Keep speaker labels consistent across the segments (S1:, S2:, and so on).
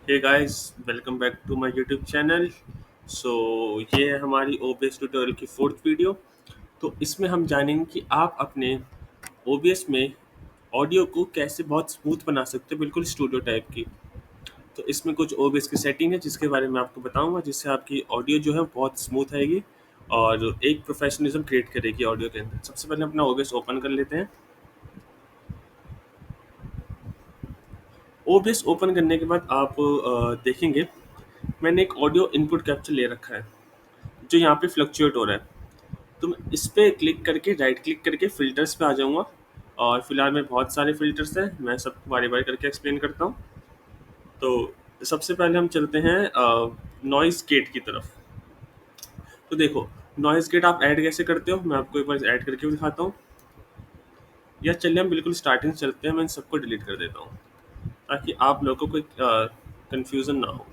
S1: Hey guys, welcome back to my YouTube channel. So ये है हमारी ओबीएस ट्यूटोरियल की फोर्थ वीडियो। तो इसमें हम जानेंगे कि आप अपने ओबीएस में ऑडियो को कैसे बहुत स्मूथ बना सकते हो, बिल्कुल स्टूडियो टाइप की। तो इसमें कुछ ओबीएस की सेटिंग है जिसके बारे में आपको बताऊंगा, जिससे आपकी ऑडियो जो है बहुत स्मूथ आएगी और एक प्रोफेशनलिज्म क्रिएट करेगी ऑडियो के अंदर। सबसे पहले अपना ओबीएस ओपन कर लेते हैं। ओबीएस ओपन करने के बाद आप देखेंगे मैंने एक ऑडियो इनपुट कैप्चर ले रखा है जो यहाँ पे फ्लक्चुएट हो रहा है। तो मैं इस पे क्लिक करके राइट क्लिक करके फ़िल्टर्स पे आ जाऊँगा और फिलहाल में बहुत सारे फ़िल्टर्स हैं, मैं सबको बारी-बारी करके एक्सप्लेन करता हूँ। तो सबसे पहले हम चलते हैं नॉइज़ गेट की तरफ। तो देखो, नॉइज़ गेट आप ऐड कैसे करते हो, मैं आपको एक बार ऐड करके भी दिखाता हूँ। या चलिए हम बिल्कुल स्टार्टिंग से चलते हैं, मैं इन सबको डिलीट कर देता हूँ ताकि आप लोगों को कोई कन्फ्यूज़न ना हो।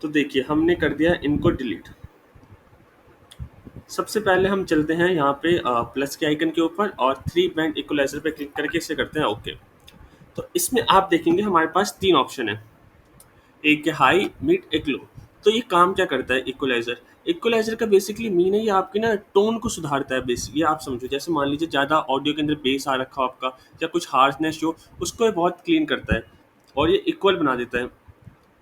S1: तो देखिए, हमने कर दिया इनको डिलीट। सबसे पहले हम चलते हैं यहाँ पे प्लस के आइकन के ऊपर और थ्री बैंड इक्वलाइजर पे क्लिक करके इसे करते हैं ओके। तो इसमें आप देखेंगे हमारे पास तीन ऑप्शन है, एक है हाई, मिड, एक लो। तो ये काम क्या करता है इक्वलाइजर? इक्वलाइजर का बेसिकली मीन है ये आपकी ना टोन को सुधारता है। बेसिक ये आप समझो, जैसे मान लीजिए ज़्यादा ऑडियो के अंदर बेस आ रखा हो आपका या कुछ हार्शनेस हो, उसको ये बहुत क्लीन करता है और ये इक्वल बना देता है।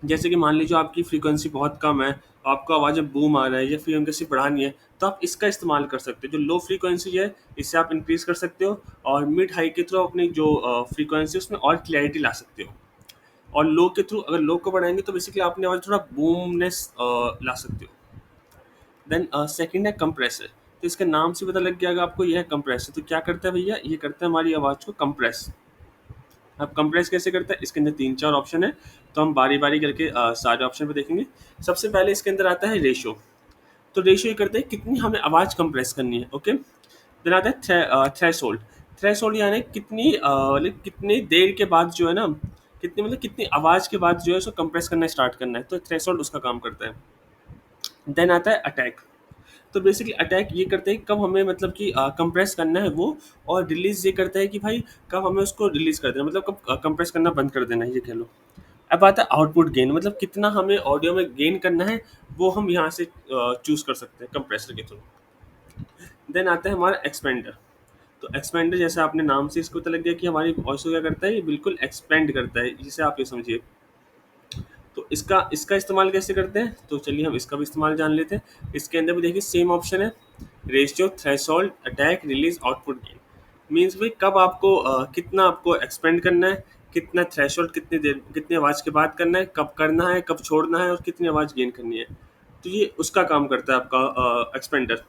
S1: जैसे कि मान लीजिए आपकी फ्रीक्वेंसी बहुत कम है, आपको आवाज़ में बूम आ रहा है या फ्रीक्वेंसी बढ़ानी है, तो आप इसका इस्तेमाल कर सकते हो। जो लो फ्रीक्वेंसी है इससे आप इंक्रीज़ कर सकते हो और मिड हाई के थ्रू अपनी जो फ्रीक्वेंसी है उसमें और क्लैरिटी ला सकते हो। और लो के थ्रू अगर लो को बढ़ाएँगे तो बेसिकली आपने आवाज़ थोड़ा बूमनेस ला सकते हो। देन सेकंड है कंप्रेसर। तो इसके नाम से पता लग गया होगा आपको, ये है कंप्रेसर। तो क्या करता है भैया, ये करता है हमारी आवाज़ को कंप्रेस। अब कंप्रेस कैसे करता है, इसके अंदर तीन चार ऑप्शन है, तो हम बारी बारी करके सारे ऑप्शन पे देखेंगे। सबसे पहले इसके अंदर आता है रेशो। तो रेशो ये करते हैं कितनी हमें आवाज़ कंप्रेस करनी है, ओके। देन आता है थ्रेशोल्ड। थ्रेशोल्ड यानी कितनी मतलब कितनी देर के बाद जो है ना, कितनी मतलब कितनी आवाज़ के बाद जो है उसको कंप्रेस करना स्टार्ट करना है, तो थ्रेशोल्ड उसका काम करता है। देन आता है अटैक। तो बेसिकली अटैक ये करते हैं कब हमें मतलब कि कंप्रेस करना है वो, और रिलीज़ ये करता है कि भाई कब हमें उसको रिलीज़ कर देना, मतलब कब कंप्रेस करना बंद कर देना है, ये कह लो। अब आता है आउटपुट गेन, मतलब कितना हमें ऑडियो में गेन करना है, वो हम यहाँ से चूज़ कर सकते हैं कंप्रेसर के थ्रू। देन आता है हमारा एक्सपेंडर। तो एक्सपेंडर जैसे आपने नाम से इसको पता लग गया कि हमारी वॉइस को क्या करता है, ये बिल्कुल एक्सपेंड करता है, जिसे आप ये समझिए। तो इसका इसका इस्तेमाल कैसे करते हैं, तो चलिए हम इसका भी इस्तेमाल जान लेते हैं। इसके अंदर भी देखिए सेम ऑप्शन है, ratio, threshold, attack, release, output gain. Means भाई कब आपको कितना आपको एक्सपेंड करना है, कितना थ्रेशोल्ड कितनी देर कितनी आवाज़ के बाद करना है, कब करना है, कब छोड़ना है और कितनी आवाज़ गेन करनी है। तो ये उसका काम करता है आपका एक्सपेंडर।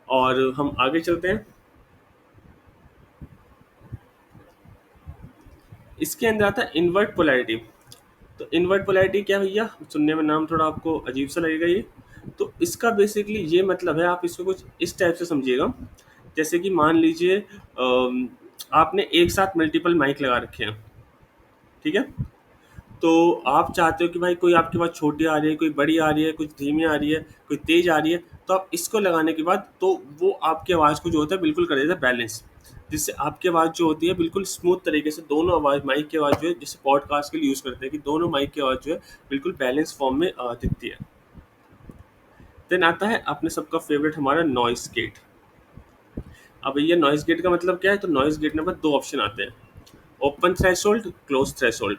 S1: और हम आगे चलते हैं। इसके अंदर आता है इन्वर्ट पोलैरिटी। तो इन्वर्ट पोलैरिटी क्या है भैया, सुनने में नाम थोड़ा आपको अजीब सा लगेगा ये। तो इसका बेसिकली ये मतलब है, आप इसको कुछ इस टाइप से समझिएगा। जैसे कि मान लीजिए आपने एक साथ मल्टीपल माइक लगा रखे हैं, ठीक है। तो आप चाहते हो कि भाई कोई आपके पास छोटी आ रही है, कोई बड़ी आ रही है, कुछ धीमी आ रही है, कोई तेज आ रही है। तो आप इसको लगाने के बाद तो वो आपकी आवाज़ को जो होता है बिल्कुल कर देता है बैलेंस, जिससे आपकी आवाज़ जो होती है बिल्कुल स्मूथ तरीके से, दोनों आवाज़ माइक की आवाज़ जो है, जैसे पॉडकास्ट के लिए यूज़ करते हैं कि दोनों माइक की आवाज़ जो है बिल्कुल बैलेंस फॉर्म में दिखती है। देन आता है अपने सबका फेवरेट हमारा नॉइस गेट। अब ये नॉइस गेट का मतलब क्या है, तो नॉइस गेट में बस दो ऑप्शन आते हैं, ओपन थ्रेशोल्ड, क्लोज थ्रेशोल्ड।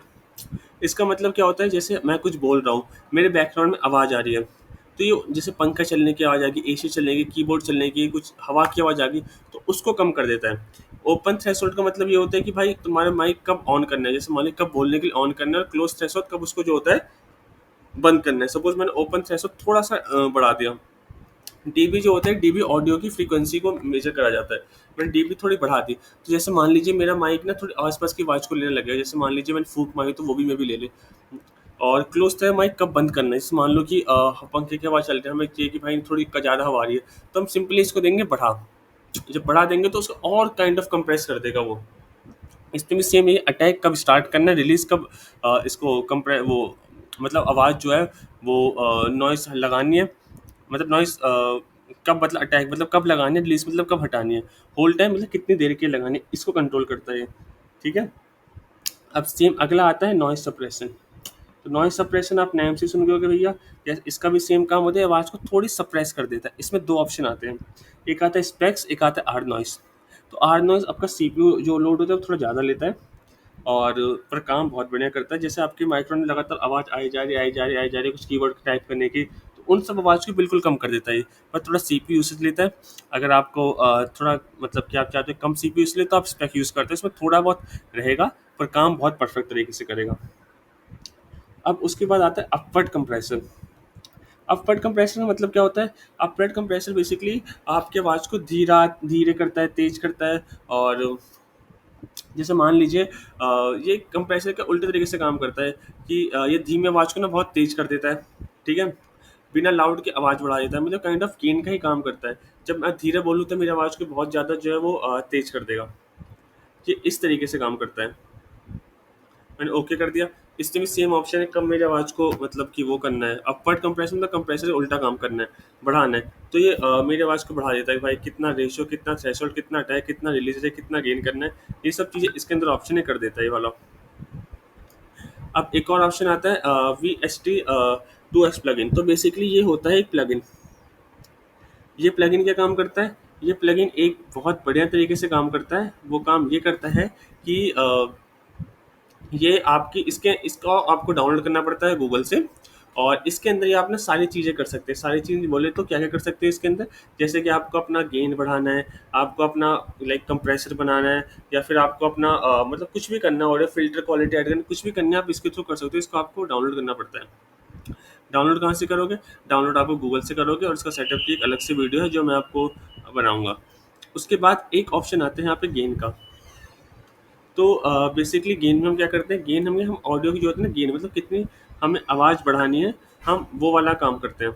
S1: इसका मतलब क्या होता है, जैसे मैं कुछ बोल रहा हूँ, मेरे बैकग्राउंड में आवाज़ आ रही है, तो ये जैसे पंखा चलने की आवाज़ आ गई, एसी चलने की, कीबोर्ड चलने की, कुछ हवा की आवाज़ आ गई, तो उसको कम कर देता है। ओपन थ्रेशोल्ड का मतलब ये होता है कि भाई तुम्हारा माइक कब ऑन करना है, जैसे मान ली कब बोलने के लिए ऑन करना है, और क्लोज थ्रेशोल्ड कब उसको जो होता है बंद करना है। सपोज मैंने ओपन थ्रेशोल्ड थोड़ा सा बढ़ा दिया। डीबी जो होता है, डीबी ऑडियो की फ्रीक्वेंसी को मेजर करा जाता है, मैंने डीबी थोड़ी बढ़ा दी। तो जैसे मान लीजिए मेरा माइक ना थोड़ी आसपास की आवाज़ को लेने लगे, जैसे मान लीजिए मैंने फूंक मारी तो वो भी मैं भी ले ले। और क्लोज था माइक कब बंद करना है, जैसे मान लो कि पंखे की हवा चल रही है, हमें चाहिए कि भाई थोड़ी ज़्यादा हवा आ रही है, तो हम सिंपली इसको देंगे बढ़ा। जब बढ़ा देंगे तो उसको और काइंड ऑफ कंप्रेस कर देगा वो। इसमें भी सेम, ये अटैक कब स्टार्ट करना है, रिलीज कब इसको कंप्रे वो मतलब आवाज़ जो है वो नॉइस लगानी है, मतलब नॉइस कब मतलब अटैक मतलब कब लगानी है, रिलीज मतलब कब हटानी है, होल्ड टाइम मतलब कितनी देर के लिए लगानी है, इसको कंट्रोल करता है ये। ठीक है। अब सेम अगला आता है नॉइज सप्रेशन। तो नॉइज सप्रेशन आप नाम से सुन गए होगे भैया, या इसका भी सेम काम होता है, आवाज़ को थोड़ी सप्रेस कर देता है। इसमें दो ऑप्शन आते हैं, एक आता है स्पेक्स, एक आता है आर नॉइस। तो आर नॉइस आपका सीपीयू जो लोड होता है वो थोड़ा ज़्यादा लेता है, और पर काम बहुत बढ़िया करता है। जैसे आपके माइक्रोफोन में लगातार आवाज़ आई जा रही, आई जा रही, आई जा रही, कुछ कीवर्ड टाइप करने की, तो उन सब आवाज़ को बिल्कुल कम कर देता है ये। पर थोड़ा सीपीयू यूसेज लेता है। अगर आपको थोड़ा मतलब कि आप चाहते हो कम सीपीयू यूज ले, तो आप स्पेक यूज़ करते हैं, इसमें थोड़ा बहुत रहेगा, पर काम बहुत परफेक्ट तरीके से करेगा। अब उसके बाद आता है अपवर्ड कंप्रेसर। अपवर्ड कंप्रेसर का मतलब क्या होता है? अपवर्ड कंप्रेसर बेसिकली आपकी आवाज़ को धीरे करता है, तेज करता है। और जैसे मान लीजिए ये कंप्रेसर का उल्टे तरीके से काम करता है कि ये धीमी आवाज़ को ना बहुत तेज कर देता है। ठीक है। बिना लाउड के आवाज़ बढ़ा देता है, मतलब काइंड ऑफ गेन का ही काम करता है। जब मैं धीरे बोलूँ तो मेरी आवाज़ को बहुत ज़्यादा जो है वो तेज कर देगा। ये इस तरीके से काम करता है। मैंने ओके कर दिया। इसमें भी सेम ऑप्शन है, कब मेरी आवाज़ को मतलब कि वो करना है, अपवर्ड कंप्रेशन मतलब कंप्रेसर से उल्टा काम करना है, बढ़ाना है। तो ये मेरी आवाज़ को बढ़ा देता है कि भाई कितना रेशियो, कितना थ्रेशोल्ड, कितना अटैक, कितना रिलीज है, कितना गेन करना है, ये सब चीज़ें इसके अंदर ऑप्शन है कर देता है ये वाला। अब एक और ऑप्शन आता है V S T 2x plugin. तो बेसिकली ये होता है एक प्लगइन। ये प्लगइन क्या काम करता है? ये प्लगइन एक बहुत बढ़िया तरीके से काम करता है। वो काम ये करता है कि ये आपकी इसके इसका आपको डाउनलोड करना पड़ता है गूगल से, और इसके अंदर ये आप ना सारी चीज़ें कर सकते हैं। सारी चीज़ें बोले तो क्या क्या कर सकते हैं इसके अंदर? जैसे कि आपको अपना गेन बढ़ाना है, आपको अपना लाइक कंप्रेसर बनाना है, या फिर आपको अपना मतलब कुछ भी करना है, और फिल्टर क्वालिटी ऐड करना, कुछ भी करना है आप इसके थ्रू कर सकते हो। इसको आपको डाउनलोड करना पड़ता है। डाउनलोड कहाँ से करोगे? डाउनलोड आपको गूगल से करोगे, और इसका सेटअप की एक अलग से वीडियो है जो मैं आपको बनाऊंगा। उसके बाद एक ऑप्शन आते हैं यहाँ पे गेन का। तो बेसिकली गेन में हम क्या करते हैं, गेन हमें हम ऑडियो की जो होती है ना, गेन मतलब कितनी हमें आवाज़ बढ़ानी है, हम वो वाला काम करते हैं।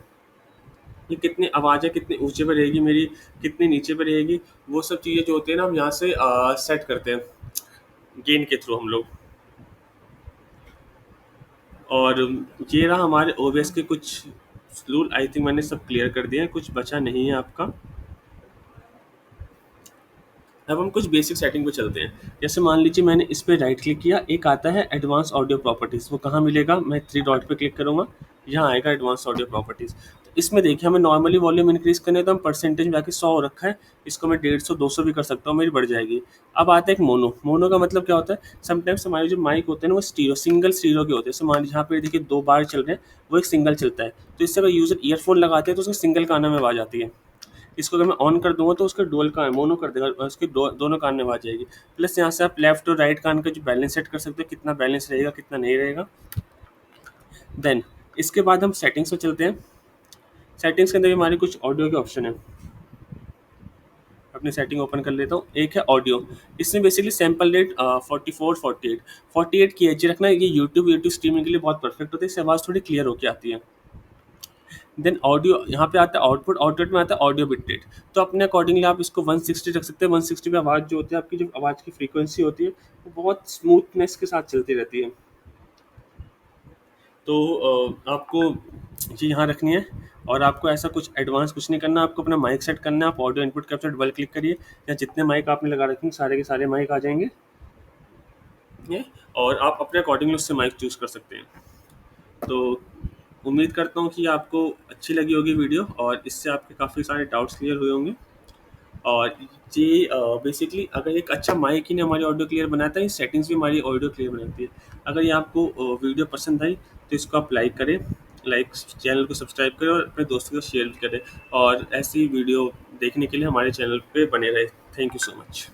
S1: ये कितनी आवाज़ है, कितनी ऊंचे पे रहेगी मेरी, कितनी नीचे पे रहेगी, वो सब चीज़ें जो होती है ना हम यहाँ से सेट करते हैं गेन के थ्रू हम लोग। और ये रहा हमारे ओबीएस के कुछ रूल। आई थिंक मैंने सब क्लियर कर दिया है, कुछ बचा नहीं है आपका। अब हम कुछ बेसिक सेटिंग पे चलते हैं। जैसे मान लीजिए मैंने इस पे राइट क्लिक किया, एक आता है एडवांस ऑडियो प्रॉपर्टीज़। वो कहाँ मिलेगा? मैं थ्री डॉट पे क्लिक करूँगा, यहाँ आएगा एडवांस ऑडियो प्रॉपर्टीज़। तो इसमें देखिए हमें नॉर्मली वॉल्यूम इंक्रीज़ करने है, तो हम परसेंटेज में जाके 100 रखा है, इसको मैं 150 200 भी कर सकता हूँ, मेरी बढ़ जाएगी। अब आता है एक मोनो। मोनो का मतलब क्या होता है? समटाइम्स हमारे जो माइक होते हैं ना वो स्टीरियो, सिंगल स्टीरियो के होते हैं। जैसे मान लीजिए यहाँ पे देखिए 2 बार चल रहे हैं, वो एक सिंगल चलता है। तो इससे अगर यूज़र ईयरफोन लगाते हैं तो उसको सिंगल कानों में आवाज़ आती है। इसको अगर मैं ऑन कर दूंगा तो उसका डुअल का मोनो कर देगा, और उसके दोनों कान में आवाज जाएगी। प्लस यहाँ से आप लेफ्ट और राइट कान का जो बैलेंस सेट कर सकते हो, कितना बैलेंस रहेगा कितना नहीं रहेगा। देन इसके बाद हम सेटिंग्स में चलते हैं। सेटिंग्स के अंदर भी हमारे कुछ ऑडियो के ऑप्शन है। अपनी सेटिंग ओपन कर लेता हूँ। एक है ऑडियो। इसमें बेसिकली सैम्पल रेट 44 48 की एच रखना है। ये यूट्यूब स्ट्रीमिंग के लिए बहुत परफेक्ट होता है, इससे आवाज़ थोड़ी क्लियर होकर आती है। देन ऑडियो यहाँ पे आता है आउटपुट। आउटपुट में आता है ऑडियो बिट रेट। तो अपने अकॉर्डिंगली आप इसको 160 रख सकते हैं। 160 पे आवाज़ जो होती है, आपकी जो आवाज़ की फ्रीक्वेंसी होती है वो बहुत स्मूथनेस के साथ चलती रहती है। तो आपको ये यहाँ रखनी है, और आपको ऐसा कुछ एडवांस कुछ नहीं करना। आपको अपना माइक सेट करना है। आप audio input capture double click करिए, या जितने माइक आपने लगा रखेंगे सारे के सारे माइक आ जाएंगे ये, और आप अपने अकॉर्डिंगली उससे माइक चूज़ कर सकते हैं। तो उम्मीद करता हूँ कि आपको अच्छी लगी होगी वीडियो, और इससे आपके काफ़ी सारे डाउट्स क्लियर हुए होंगे। और ये बेसिकली अगर एक अच्छा माइक ही ने हमारी ऑडियो क्लियर बनाता है, ये सेटिंग्स भी हमारी ऑडियो क्लियर बनाती है। अगर ये आपको वीडियो पसंद आई तो इसको आप लाइक करें, लाइक चैनल को सब्सक्राइब करें, और अपने दोस्तों को शेयर भी करें। और ऐसी वीडियो देखने के लिए हमारे चैनल पे बने रहे। Thank you so much.